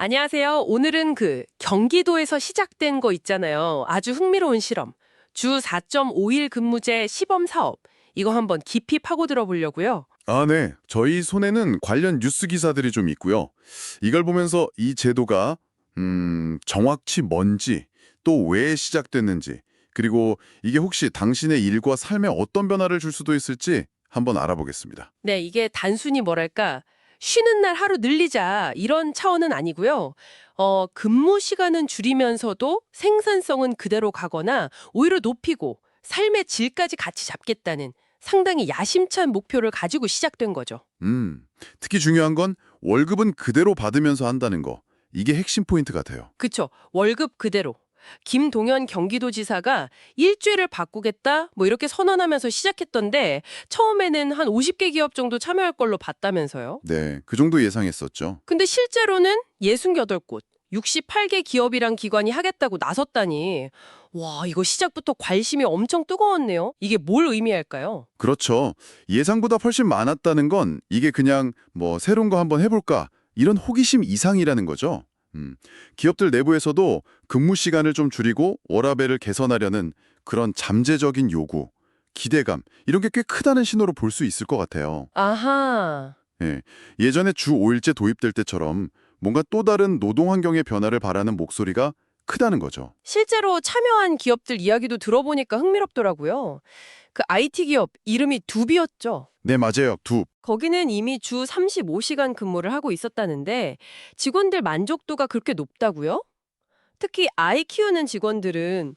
안녕하세요. 오늘은 경기도에서 시작된 거 있잖아요. 아주 흥미로운 실험. 주 4.5일 근무제 시범 사업. 이거 한번 깊이 파고들어 보려고요. 아, 네. 저희 손에는 관련 뉴스 기사들이 좀 있고요. 이걸 보면서 이 제도가 정확히 뭔지, 또 왜 시작됐는지, 그리고 이게 혹시 당신의 일과 삶에 어떤 변화를 줄 수도 있을지 한번 알아보겠습니다. 네, 이게 단순히 뭐랄까, 쉬는 날 하루 늘리자 이런 차원은 아니고요. 근무 시간은 줄이면서도 생산성은 그대로 가거나 오히려 높이고 삶의 질까지 같이 잡겠다는 상당히 야심찬 목표를 가지고 시작된 거죠. 특히 중요한 건 월급은 그대로 받으면서 한다는 거. 이게 핵심 포인트 같아요. 그쵸. 월급 그대로. 김동연 경기도지사가 일주일을 바꾸겠다 뭐 이렇게 선언하면서 시작했던데 처음에는 한 50개 기업 정도 참여할 걸로 봤다면서요. 네, 그 정도 예상했었죠. 근데 실제로는 68곳, 68개 기업이랑 기관이 하겠다고 나섰다니. 와, 이거 시작부터 관심이 엄청 뜨거웠네요. 이게 뭘 의미할까요? 그렇죠. 예상보다 훨씬 많았다는 건 이게 그냥 뭐 새로운 거 한번 해볼까 이런 호기심 이상이라는 거죠. 기업들 내부에서도 근무 시간을 좀 줄이고 워라밸을 개선하려는 그런 잠재적인 요구, 기대감 이런 게 꽤 크다는 신호로 볼 수 있을 것 같아요. 아하. 예, 예전에 주 5일제 도입될 때처럼 뭔가 또 다른 노동 환경의 변화를 바라는 목소리가 크다는 거죠. 실제로 참여한 기업들 이야기도 들어보니까 흥미롭더라고요. 그 IT 기업 이름이 두비였죠. 네, 맞아요. 거기는 이미 주 35시간 근무를 하고 있었다는데 직원들 만족도가 그렇게 높다고요? 특히 아이 키우는 직원들은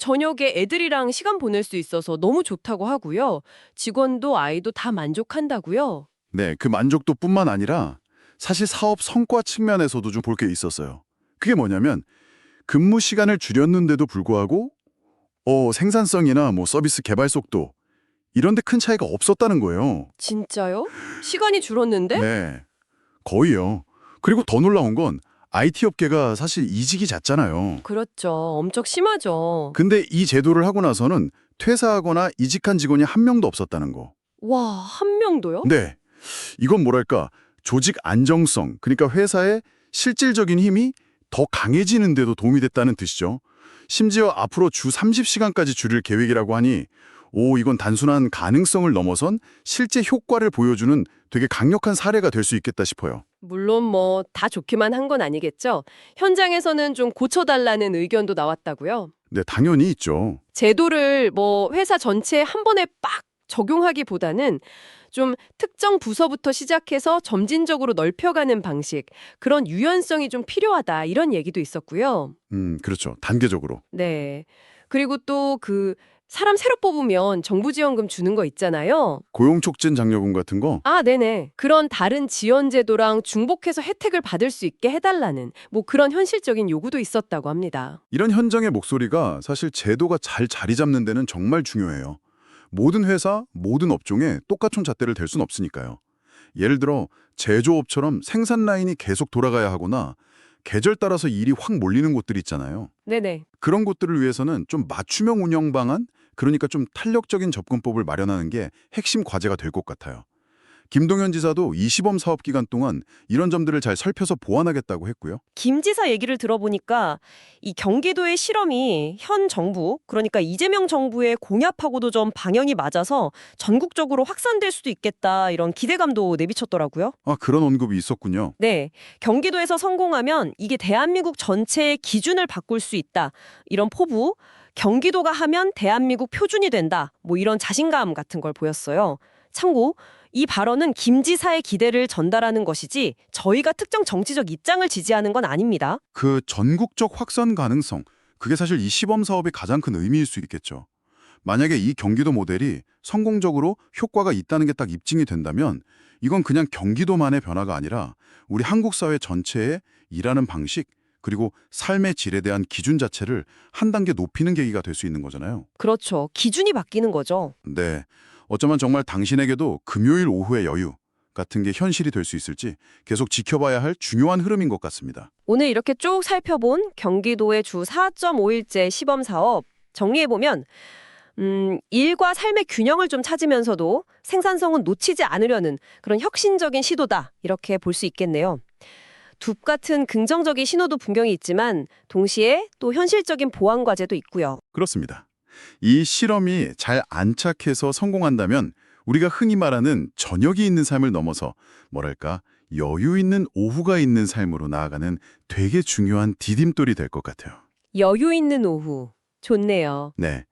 저녁에 애들이랑 시간 보낼 수 있어서 너무 좋다고 하고요. 직원도 아이도 다 만족한다고요. 네, 그 만족도뿐만 아니라 사실 사업 성과 측면에서도 좀 볼 게 있었어요. 그게 뭐냐면 근무 시간을 줄였는데도 불구하고 생산성이나 뭐 서비스 개발 속도 이런 데 큰 차이가 없었다는 거예요. 진짜요? 시간이 줄었는데? 네, 거의요. 그리고 더 놀라운 건 IT 업계가 사실 이직이 잦잖아요. 그렇죠. 엄청 심하죠. 근데 이 제도를 하고 나서는 퇴사하거나 이직한 직원이 한 명도 없었다는 거. 와, 한 명도요? 네, 이건 뭐랄까 조직 안정성, 그러니까 회사의 실질적인 힘이 더 강해지는 데도 도움이 됐다는 뜻이죠. 심지어 앞으로 주 30시간까지 줄일 계획이라고 하니 이건 단순한 가능성을 넘어선 실제 효과를 보여주는 되게 강력한 사례가 될 수 있겠다 싶어요. 물론 뭐 다 좋기만 한 건 아니겠죠. 현장에서는 좀 고쳐달라는 의견도 나왔다고요. 네, 당연히 있죠. 제도를 뭐 회사 전체에 한 번에 빡 적용하기보다는 좀 특정 부서부터 시작해서 점진적으로 넓혀가는 방식, 그런 유연성이 좀 필요하다 이런 얘기도 있었고요. 그렇죠. 단계적으로. 네. 그리고 또 사람 새로 뽑으면 정부 지원금 주는 거 있잖아요. 고용촉진 장려금 같은 거. 아, 네네. 그런 다른 지원 제도랑 중복해서 혜택을 받을 수 있게 해달라는 뭐 그런 현실적인 요구도 있었다고 합니다. 이런 현장의 목소리가 사실 제도가 잘 자리 잡는 데는 정말 중요해요. 모든 회사, 모든 업종에 똑같은 잣대를 댈 순 없으니까요. 예를 들어 제조업처럼 생산 라인이 계속 돌아가야 하거나 계절 따라서 일이 확 몰리는 곳들 있잖아요. 네네. 그런 곳들을 위해서는 좀 맞춤형 운영 방안, 그러니까 좀 탄력적인 접근법을 마련하는 게 핵심 과제가 될 것 같아요. 김동연 지사도 이 시범 사업 기간 동안 이런 점들을 잘 살펴서 보완하겠다고 했고요. 김 지사 얘기를 들어보니까 이 경기도의 실험이 현 정부, 그러니까 이재명 정부의 공약하고도 좀 방향이 맞아서 전국적으로 확산될 수도 있겠다 이런 기대감도 내비쳤더라고요. 아, 그런 언급이 있었군요. 네, 경기도에서 성공하면 이게 대한민국 전체의 기준을 바꿀 수 있다. 이런 포부, 경기도가 하면 대한민국 표준이 된다. 뭐 이런 자신감 같은 걸 보였어요. 참고 이 발언은 김 지사의 기대를 전달하는 것이지 저희가 특정 정치적 입장을 지지하는 건 아닙니다. 그 전국적 확산 가능성, 그게 사실 이 시범 사업의 가장 큰 의미일 수 있겠죠. 만약에 이 경기도 모델이 성공적으로 효과가 있다는 게 딱 입증이 된다면 이건 그냥 경기도만의 변화가 아니라 우리 한국 사회 전체의 일하는 방식 그리고 삶의 질에 대한 기준 자체를 한 단계 높이는 계기가 될 수 있는 거잖아요. 그렇죠. 기준이 바뀌는 거죠. 네, 어쩌면 정말 당신에게도 금요일 오후의 여유 같은 게 현실이 될 수 있을지 계속 지켜봐야 할 중요한 흐름인 것 같습니다. 오늘 이렇게 쭉 살펴본 경기도의 주 4.5일제 시범 사업 정리해보면 일과 삶의 균형을 좀 찾으면서도 생산성은 놓치지 않으려는 그런 혁신적인 시도다 이렇게 볼 수 있겠네요. 둡 같은 긍정적인 신호도 분명히 있지만 동시에 또 현실적인 보완 과제도 있고요. 그렇습니다. 이 실험이 잘 안착해서 성공한다면 우리가 흔히 말하는 저녁이 있는 삶을 넘어서 뭐랄까 여유 있는 오후가 있는 삶으로 나아가는 되게 중요한 디딤돌이 될 것 같아요. 여유 있는 오후. 좋네요. 네.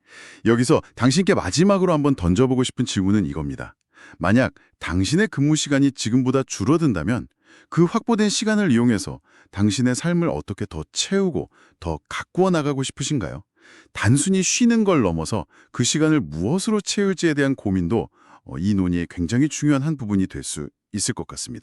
여기서 당신께 마지막으로 한번 던져보고 싶은 질문은 이겁니다. 만약 당신의 근무 시간이 지금보다 줄어든다면 그 확보된 시간을 이용해서 당신의 삶을 어떻게 더 채우고 더 가꾸어 나가고 싶으신가요? 단순히 쉬는 걸 넘어서 그 시간을 무엇으로 채울지에 대한 고민도 이 논의의 굉장히 중요한 한 부분이 될 수 있을 것 같습니다.